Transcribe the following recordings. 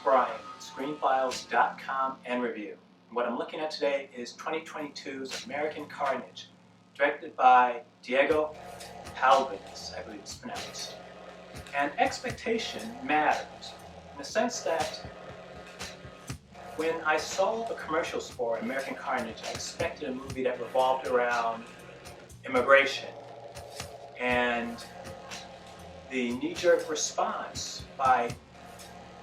Brian, screenfiles.com and review. And what I'm looking at today is 2022's American Carnage, directed by Diego Palvez, I believe it's pronounced. And expectation matters in the sense that when I saw the commercials for American Carnage, I expected a movie that revolved around immigration and the knee-jerk response by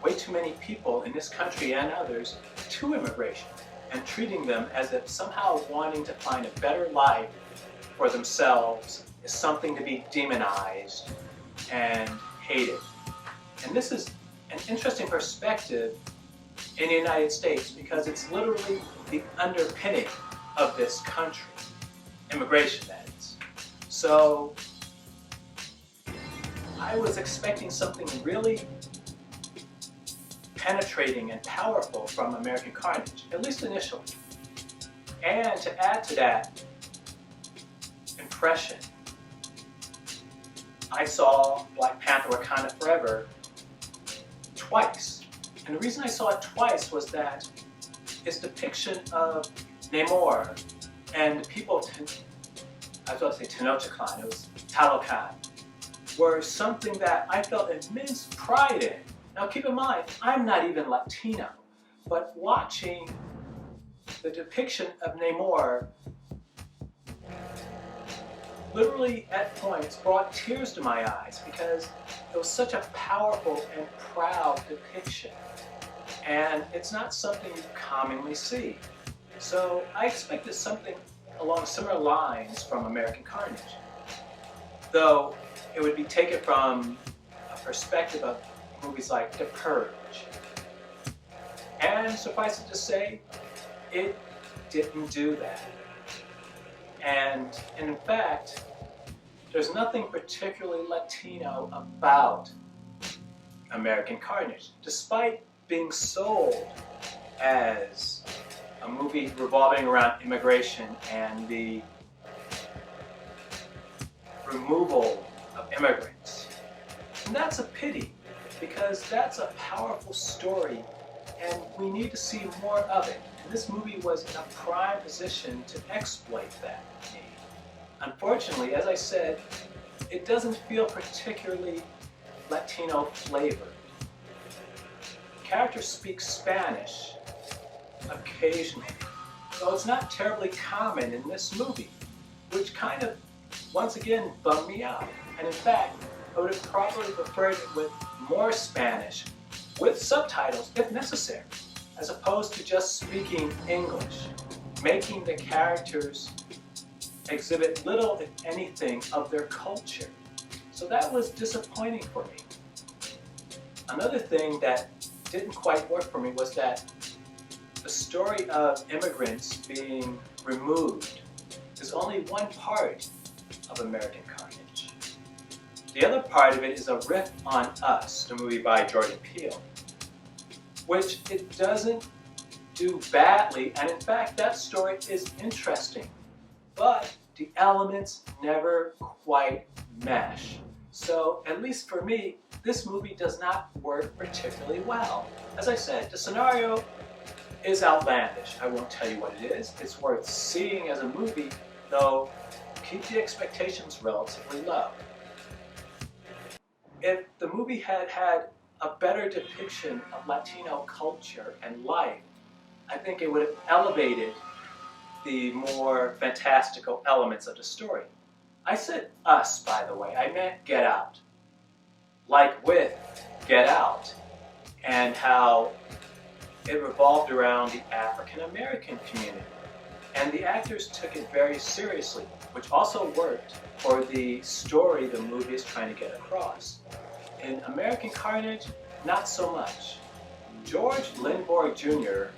way too many people in this country and others to immigration and treating them as if somehow wanting to find a better life for themselves is something to be demonized and hated. And this is an interesting perspective in the United States because it's literally the underpinning of this country, immigration that is. So I was expecting something really penetrating and powerful from American Carnage, at least initially. And to add to that impression, I saw Black Panther: Wakanda Forever twice. And the reason I saw it twice was that its depiction of Namor and the people, I was about to say Tenochtitlan, it was Talokan, were something that I felt immense pride in. Now keep in mind, I'm not even Latino, but watching the depiction of Namor literally at points brought tears to my eyes because it was such a powerful and proud depiction. And it's not something you commonly see. So I expected something along similar lines from American Carnage, though it would be taken from a perspective of movies like The Purge. And suffice it to say, it didn't do that. And in fact, there's nothing particularly Latino about American Carnage, despite being sold as a movie revolving around immigration and the removal of immigrants. And that's a pity, because that's a powerful story and we need to see more of it. And this movie was in a prime position to exploit that need. Unfortunately, as I said, it doesn't feel particularly Latino flavored. Characters speak Spanish occasionally, though it's not terribly common in this movie, which kind of, once again, bummed me out. And in fact, I would have probably preferred it with more Spanish, with subtitles if necessary, as opposed to just speaking English, making the characters exhibit little, if anything, of their culture. So that was disappointing for me. Another thing that didn't quite work for me was that the story of immigrants being removed is only one part of American Carnage. The other part of it is a riff on Us, the movie by Jordan Peele, which it doesn't do badly, and in fact that story is interesting, but the elements never quite mesh. So at least for me, this movie does not work particularly well. As I said, the scenario is outlandish. I won't tell you what it is. It's worth seeing as a movie, though keep the expectations relatively low. If the movie had had a better depiction of Latino culture and life, I think it would have elevated the more fantastical elements of the story. I said Us, by the way. I meant Get Out. Like with Get Out, and how it revolved around the African American community. And the actors took it very seriously, which also worked for the story the movie is trying to get across. In American Carnage, not so much. George Lindborg Jr.,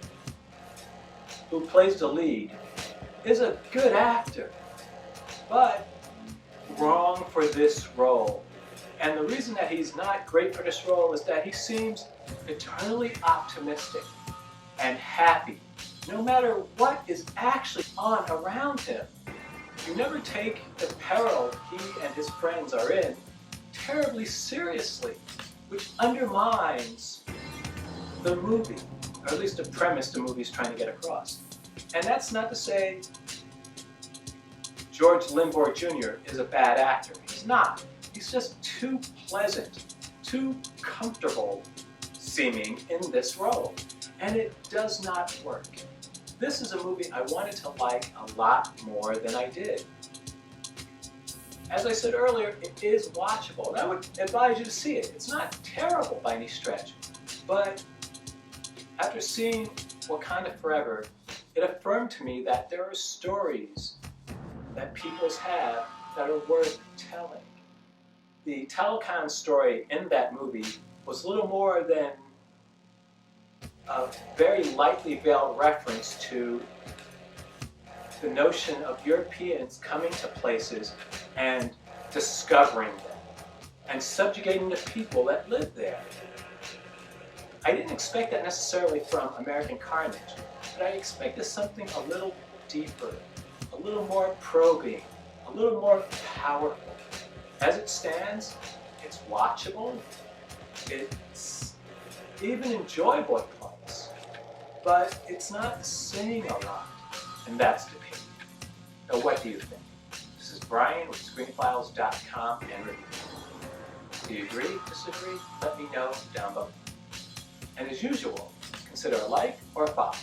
who plays the lead, is a good actor, but wrong for this role. And the reason that he's not great for this role is that he seems eternally optimistic and happy, no matter what is actually on around him. You never take the peril he and his friends are in terribly seriously, which undermines the movie, or at least the premise the movie's trying to get across. And that's not to say George Lindborg Jr. is a bad actor. He's not. He's just too pleasant, too comfortable seeming in this role. And it does not work. This is a movie I wanted to like a lot more than I did. As I said earlier, it is watchable, and I would advise you to see it. It's not terrible by any stretch, but after seeing Wakanda Forever, it affirmed to me that there are stories that peoples have that are worth telling. The Telecom story in that movie was little more than a very lightly veiled reference to the notion of Europeans coming to places and discovering them and subjugating the people that live there. I didn't expect that necessarily from American Carnage, but I expected something a little deeper, a little more probing, a little more powerful. As it stands, it's watchable, it's even enjoyable at points, but it's not saying a lot, and that's the key. So what do you think? This is Brian with screenfiles.com and reviews. Do you agree, disagree? Let me know down below. And as usual, consider a like or a follow.